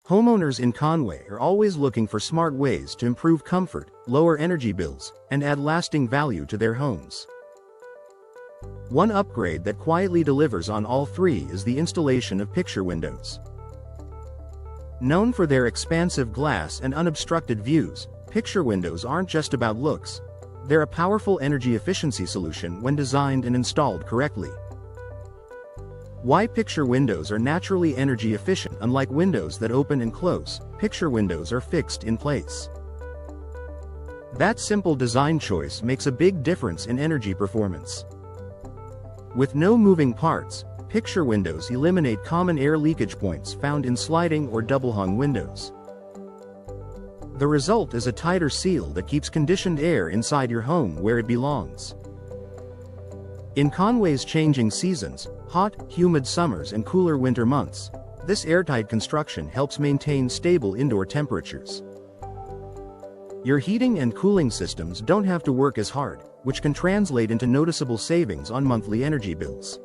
Homeowners in Conway are always looking for smart ways to improve comfort, lower energy bills, and add lasting value to their homes. One upgrade that quietly delivers on all three is the installation of Picture Windows. Known for their expansive glass and unobstructed views, Picture Windows aren't just about looks. They're a powerful energy efficiency solution when designed and installed correctly. Why Picture Windows are naturally energy efficient. Unlike windows that open and close, Picture Windows are fixed in place. That simple design choice makes a big difference in energy performance. With no moving parts, Picture Windows eliminate common air leakage points found in sliding or double-hung windows. The result is a tighter seal that keeps conditioned air inside your home where it belongs. In Conway's changing seasons, hot, humid summers and cooler winter months, this airtight construction helps maintain stable indoor temperatures. Your heating and cooling systems don't have to work as hard, which can translate into noticeable savings on monthly energy bills.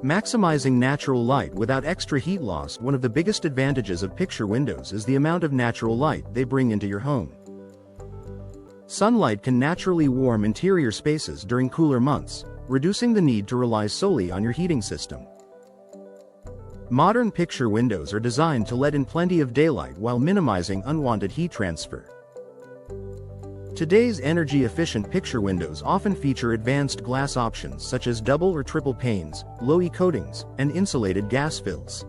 Maximizing natural light without extra heat loss. One of the biggest advantages of Picture Windows is the amount of natural light they bring into your home. Sunlight can naturally warm interior spaces during cooler months, reducing the need to rely solely on your heating system. Modern Picture Windows are designed to let in plenty of daylight while minimizing unwanted heat transfer. Today's energy-efficient Picture Windows often feature advanced glass options such as double or triple panes, low-E coatings, and insulated gas fills.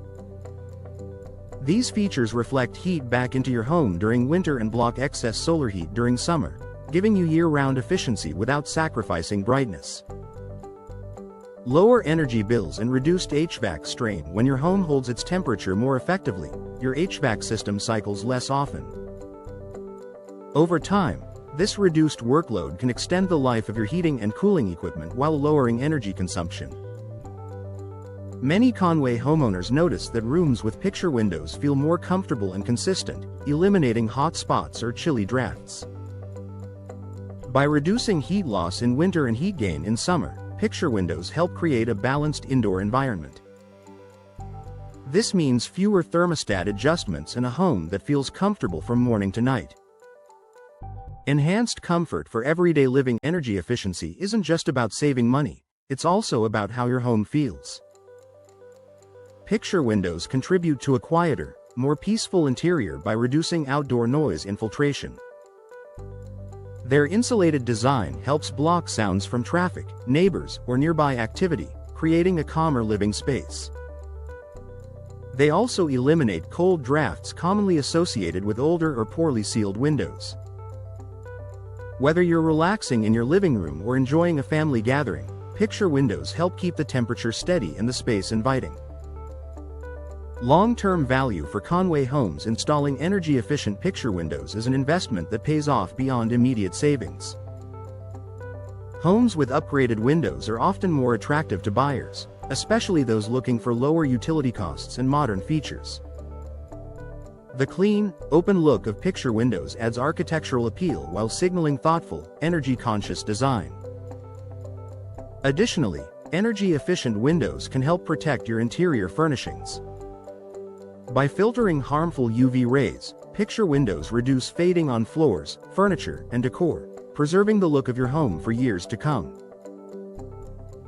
These features reflect heat back into your home during winter and block excess solar heat during summer, giving you year-round efficiency without sacrificing brightness. Lower energy bills and reduced HVAC strain. When your home holds its temperature more effectively, your HVAC system cycles less often. Over time, this reduced workload can extend the life of your heating and cooling equipment while lowering energy consumption. Many Conway homeowners notice that rooms with Picture Windows feel more comfortable and consistent, eliminating hot spots or chilly drafts. By reducing heat loss in winter and heat gain in summer, Picture Windows help create a balanced indoor environment. This means fewer thermostat adjustments and a home that feels comfortable from morning to night. Enhanced comfort for everyday living. Energy efficiency isn't just about saving money, it's also about how your home feels. Picture Windows contribute to a quieter, more peaceful interior by reducing outdoor noise infiltration. Their insulated design helps block sounds from traffic, neighbors, or nearby activity, creating a calmer living space. They also eliminate cold drafts commonly associated with older or poorly sealed windows. Whether you're relaxing in your living room or enjoying a family gathering, Picture Windows help keep the temperature steady and the space inviting. Long-term value for Conway homes. Installing energy-efficient Picture Windows is an investment that pays off beyond immediate savings. Homes with upgraded windows are often more attractive to buyers, especially those looking for lower utility costs and modern features. The clean, open look of Picture Windows adds architectural appeal while signaling thoughtful, energy-conscious design. Additionally, energy-efficient windows can help protect your interior furnishings. By filtering harmful UV rays, Picture Windows reduce fading on floors, furniture, and decor, preserving the look of your home for years to come.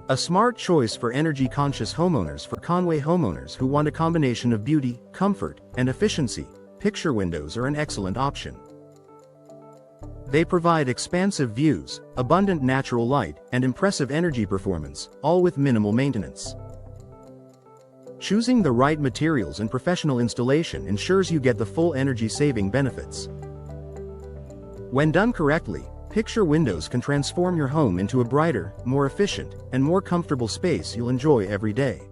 A smart choice for energy-conscious homeowners. For Conway homeowners who want a combination of beauty, comfort, and efficiency, Picture Windows are an excellent option. They provide expansive views, abundant natural light, and impressive energy performance, all with minimal maintenance. Choosing the right materials and professional installation ensures you get the full energy-saving benefits. When done correctly, Picture Windows can transform your home into a brighter, more efficient, and more comfortable space you'll enjoy every day.